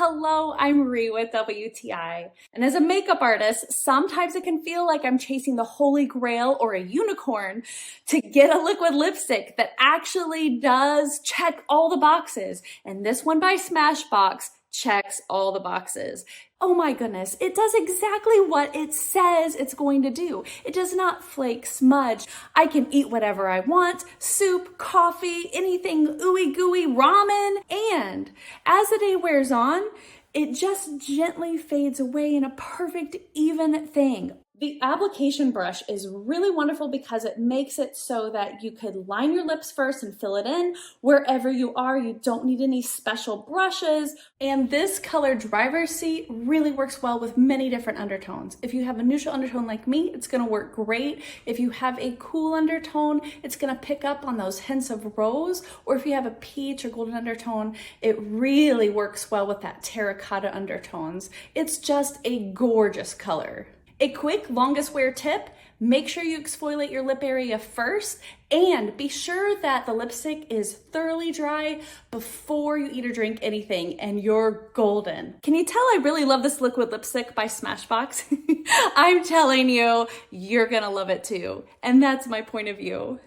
Hello, I'm Marie with WTI. And as a makeup artist, sometimes it can feel like I'm chasing the holy grail or a unicorn to get a liquid lipstick that actually does check all the boxes. And this one by Smashbox checks all the boxes. Oh my goodness, it does exactly what it says it's going to do. It does not flake, smudge. I can eat whatever I want, soup, coffee, anything ooey gooey, ramen. And as the day wears on, it just gently fades away in a perfect, even thing. The application brush is really wonderful because it makes it so that you could line your lips first and fill it in. Wherever you are, you don't need any special brushes. And this color driver's seat really works well with many different undertones. If you have a neutral undertone like me, it's gonna work great. If you have a cool undertone, it's gonna pick up on those hints of rose. Or if you have a peach or golden undertone, it really works well with that terracotta undertones. It's just a gorgeous color. A quick longest wear tip, make sure you exfoliate your lip area first and be sure that the lipstick is thoroughly dry before you eat or drink anything and you're golden. Can you tell I really love this liquid lipstick by Smashbox? I'm telling you, you're gonna love it too. And that's my point of view.